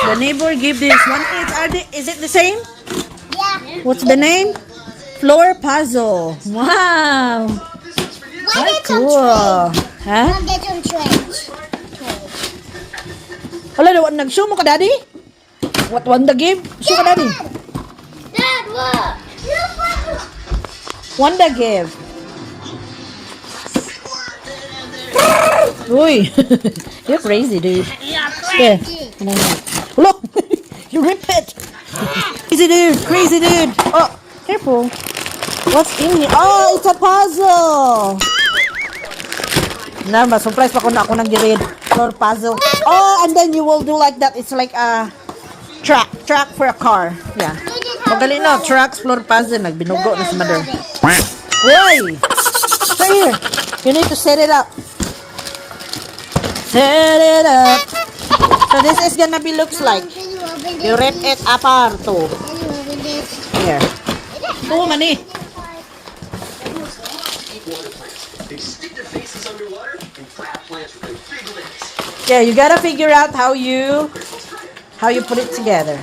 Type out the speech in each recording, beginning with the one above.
The neighbor gave this one. Is it the same? Yeah. What's the name? Floor puzzle. Wow. Why That's get some cool. trench? Huh? Why get some trench? Hala, nag-show mo ka, Daddy? What one the give? Show ka, Daddy. Dad, look. One the give. Uy, you're crazy, dude. Yeah. Look, you rip it. Crazy dude. Oh, careful. What's in here? Oh, it's a puzzle. Na, ma-surprise pa ko na ako nang giread. Floor puzzle. Oh, and then you will do like that. It's like a track for a car. Yeah. Magaling na, tracks, floor puzzle. Nagbinugo na si mother. Why? Right here. You need to set it up. Set it up. So this is gonna be looks like. You rip it apart. Here. Oh, money. Yeah, you gotta figure out how you put it together.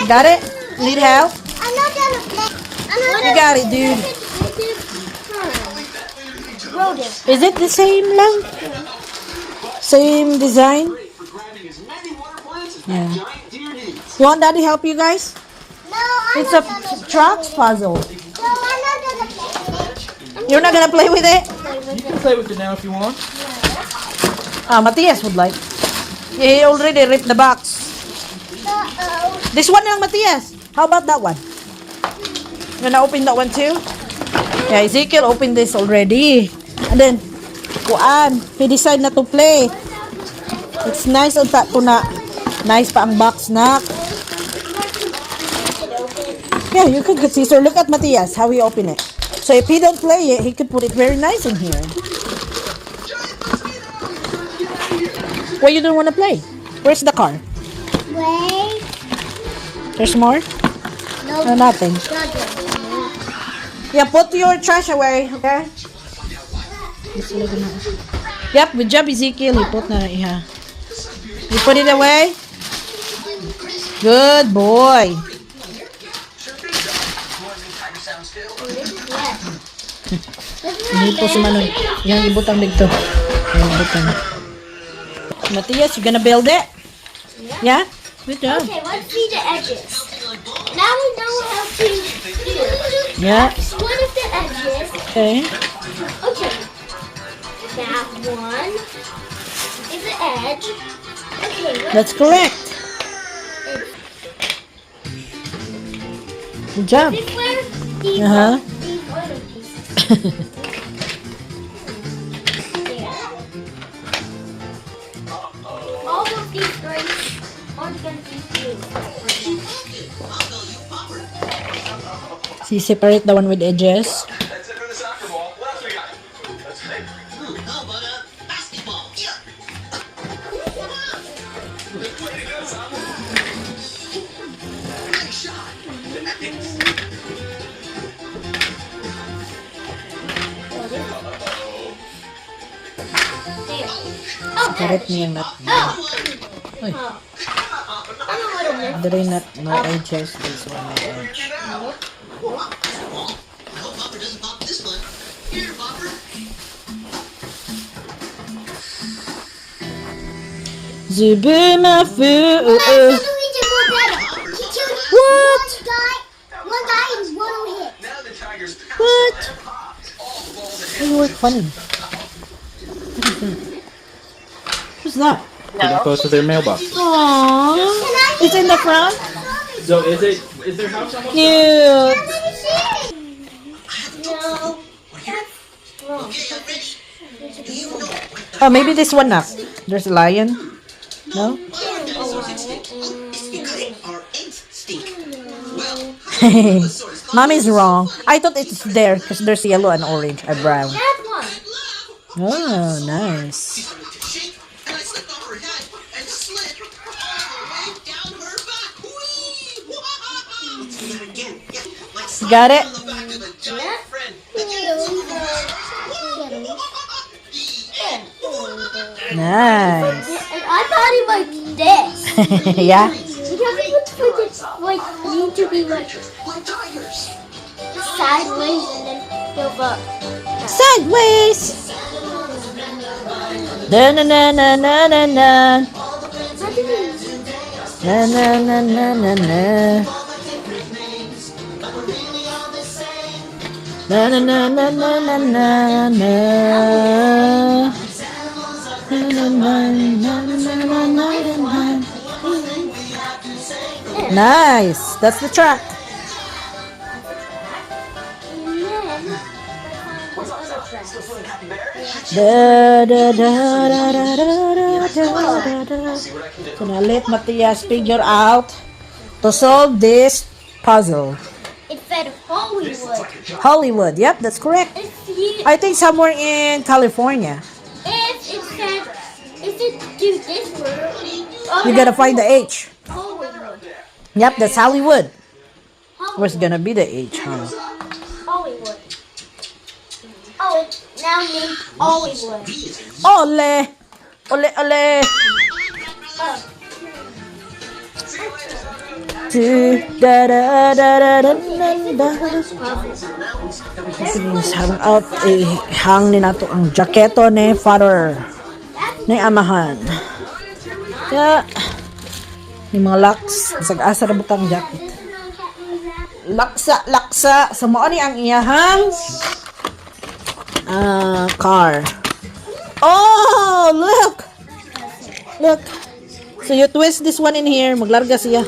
Got it? Need help? I'm not gonna play. You got it, dude. Is it the same lang? Same design? Yeah. You want Daddy help you guys? No, I'm It's not a gonna trucks puzzle. No, I'm not gonna play. You're not gonna play with it? You can play with it now if you want. Matthias would like. He already ripped the box. Uh-oh. This one lang, Matthias. How about that one? You gonna open that one too? Yeah, Ezekiel opened this already. And then, Kuan, he decided not to play. It's nice on top ko na. Nice pa ang box na. Yeah, you could see. So look at Matthias, how he opened it. So if he don't play it, he could put it very nice in here. Why you don't want to play? Where's the car? Wait. There's more? No, Nothing. nothing. Yeah, put your trash away, okay? Yep, good job, Ezekiel. He put na iha. You put it away? Good boy. Hindi po si Manong. Yang ibutang dito. Yang ibutang. Matthias, you gonna build it? Yeah? Good job. Okay, let's see the edges. Now we know how to do. Yeah. One of the edges. Okay. Okay. That one is the edge. Okay, That's correct. Good job. this where these Uh-huh. these other pieces. There. All of these strings are going to be blue. So you separate the one with edges. That's it for the soccer ball. What else we got? That's it. How about a basketball? Yeah. Way to go, son. Nice shot. Nice. There. Oh, Separate niya yung nut. Uy, I'm a little bit. there not no edges. This one no edge. I hope Bopper doesn't pop this one. Here, Bopper. Zubu mafu. Luigi more better. He killed What? one guy in one hit. Now the Tigers pounce What? and popped. All the balls ahead. You look funny. Who's that? Put them close to their mailbox. Aww. It's in the front? So is their house almost? Cute. No. Oh, maybe this one now. There's a lion. No? Mommy's wrong. I thought it's there because there's yellow and orange and brown. That one. Oh, nice. And I slipped off her head and slid way down her back. Whee! Wow! Let's do that again. Yeah, like sliding Got it? on the back of a giant Yeah. friend. Nice. I thought he was dead. Yeah? Because it looks like need to be like sideways and then go up. Sideways. Na na na na na na na. Na na na na na na. Na na na na na na na na. Na na na na na na na na. Nice. That's the track. Da da da da da da da da da. So now let Matthias figure out to solve this puzzle. It said Hollywood. Hollywood. Yep, that's correct. I think somewhere in California. If it do this word, You gotta find the H. Hollywood. Yep, that's Hollywood. Where's gonna be the H, huh? Hollywood. Oh, it's now named Hollywood. Ole! Ole, ole! Da da da da da da. Please hang out, hang ni nato ang jaketo ni father ni amahan. Ya, ni mga laks, sag-asa na butang jacket. Laksa, sa mo ni ang iyahang car. Oh, look! Look. So you twist this one in here, maglarga siya.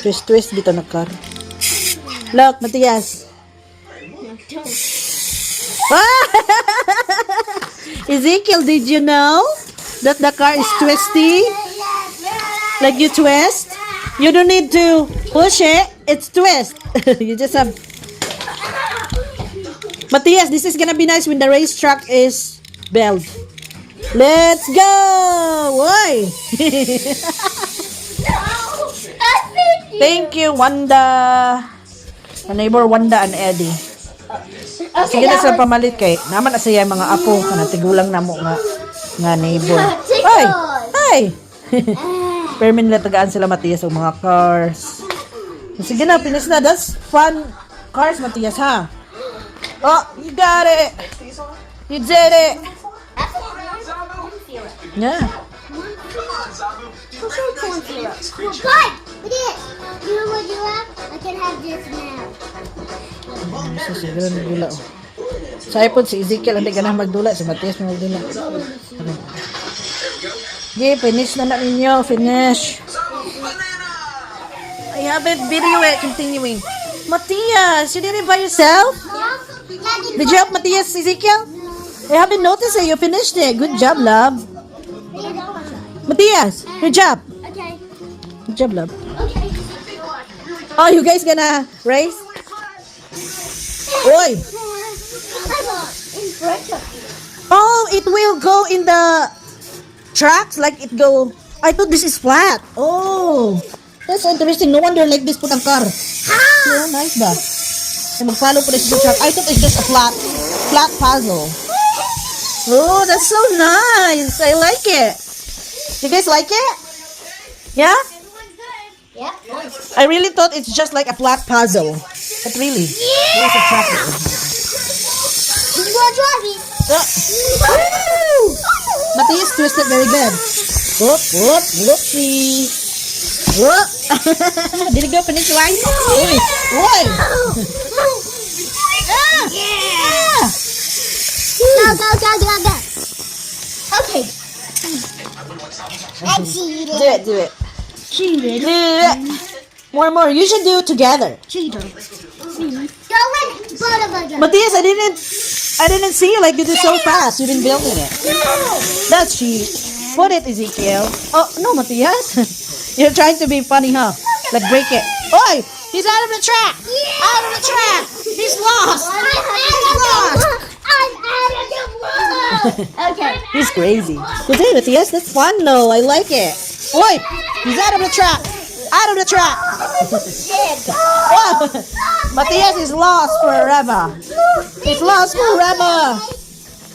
Twist dito na car. Look, Matthias. Ezekiel, did you know that the car is twisty? Like you twist? You don't need to push it. It's twist. You just have... Matthias, this is gonna be nice when the racetrack is built. Let's go! Why? Thank you, Wanda. My neighbor Wanda and Eddie. Sige na sila pamalit kay naman na siya mga apo kana tigulang namo nga neighbor. Ay! Ay! Permin nila tagaan sila Matthias og mga cars. Sige na, finish na. That's fun cars, Matthias, ha? Oh, you got it! You did it! Yeah. But it is. You know what you have? I can have this now. So, siguro nagdula. Sa iPod, si Ezekiel, hindi ka na magdula. Si Matthias na magdula. Okay, finish na ninyo. Finish. I haven't video it. Continuing. Matthias, you did it by yourself? Did you help Matthias, Ezekiel? I haven't noticed it. You finished it. Good job, love. Matthias, good job. Okay. Good job, love. Okay. Oh, you guys gonna race? Oi! Oh, it will go in the tracks like it go. I thought this is flat. Oh, that's interesting. No wonder like this put ang car. So nice ba? Mag-follow po this track. I thought it's just a flat puzzle. Oh, that's so nice. I like it. You guys like it? Yeah? Yeah. I really thought it's just like a flat puzzle. But really, there's a track. You want to drive it? Matthias twisted very bad. Whoop, whoop, whoopsie. Whoop. Did it go finish line? Oi, oi. Yeah. Go. Okay. Let's see it. Do it. Cheated. Do it. More. You should do it together. Cheater. Go in. Butterburger. Matthias, I didn't see you like you did so fast. You've been building it. No. That's cheap. Put it, Ezekiel. Oh, no, Matthias. You're trying to be funny, huh? Like break it. Oi! He's out of the track! Out of the track! He's lost! He's lost! I'm out of the world. Okay. He's crazy. Good day, Matthias. That's fun, though. I like it. Oi! He's out of the track! Out of the track! Oh, Matthias is lost forever. He's lost forever.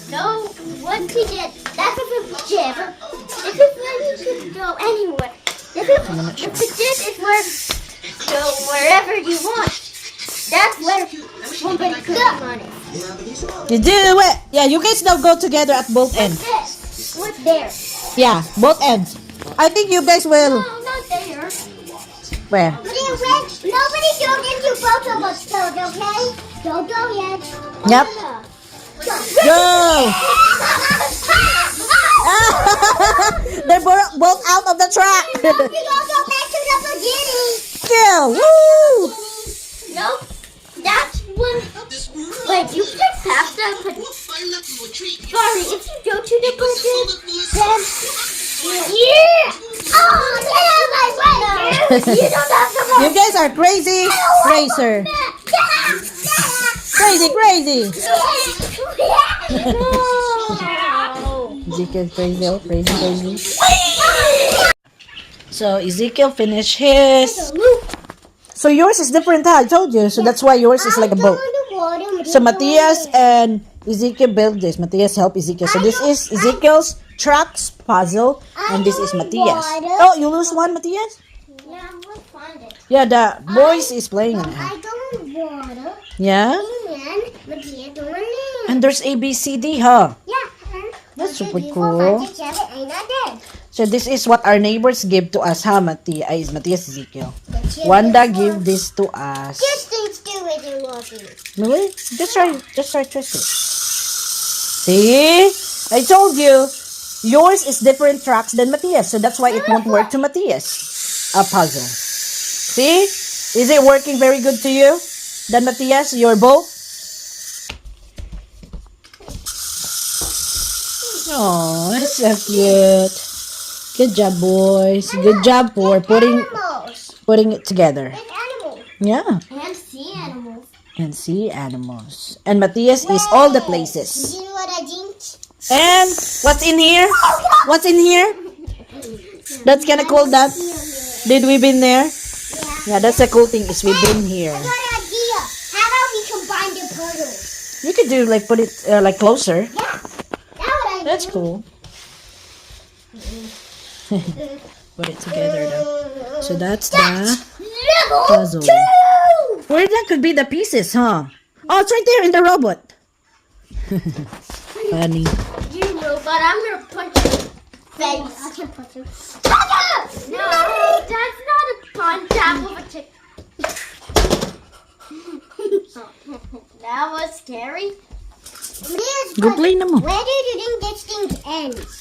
No, once he gets that's a jib. If it's go anywhere. This is where go wherever you want. That's where somebody could on it. You do it. Yeah, you guys now go together at both ends. This. What's there? Yeah, both ends. I think you guys will. No, not there. Where? Nobody go into both of us, toes, okay? Don't go yet. Yep. Go. They're both out of the track. We gotta go back to the beginning. Go. Woo. Nope. That's when. Wait, you just have to put. Sorry, if you go to the button, then. Yeah! Oh, yeah, my friend! You don't have to You guys are crazy racer. Crazy. Ezekiel crazy, oh, crazy. So Ezekiel finished his. So yours is different, huh? I told you. So that's why yours is like a boat. So Matthias and Ezekiel built this. Matthias helped Ezekiel. So this is Ezekiel's trucks puzzle, and this is Matthias. Oh, you lose one, Matthias? Yeah, we'll find it. Yeah, the boys is playing it. I don't water. Yeah? But you don't need. And there's A, B, C, D, huh? Yeah. That's super cool. So this is what our neighbors give to us, huh, Matthias, Ezekiel. Wanda give this to us. Just things do it in walking. Really? Just try twist it. See? I told you, yours is different tracks than Matthias, so that's why it won't work to Matthias. A puzzle. See? Is it working very good to you? Then Matthias, your boat? Oh, that's so cute. Good job, boys. Good job for putting it together. Like animals. Yeah. And sea animals. And sea animals. And Matthias is all the places. You know what I think? And what's in here? What's in here? That's kind of cool. That did we been there? Yeah, that's a cool thing. Is we've been here. I got an idea. How about we combine the puzzles? You could do like put it like closer. Yeah. That's cool. Put it together now. So that's the Level puzzle. 2! Where that could be the pieces, huh? Oh, it's right there in the robot. Funny. You robot, I'm gonna punch your face. I can punch you. No, that's not a punch. That was a chick. That was scary. Go play naman. Where do you think this thing ends?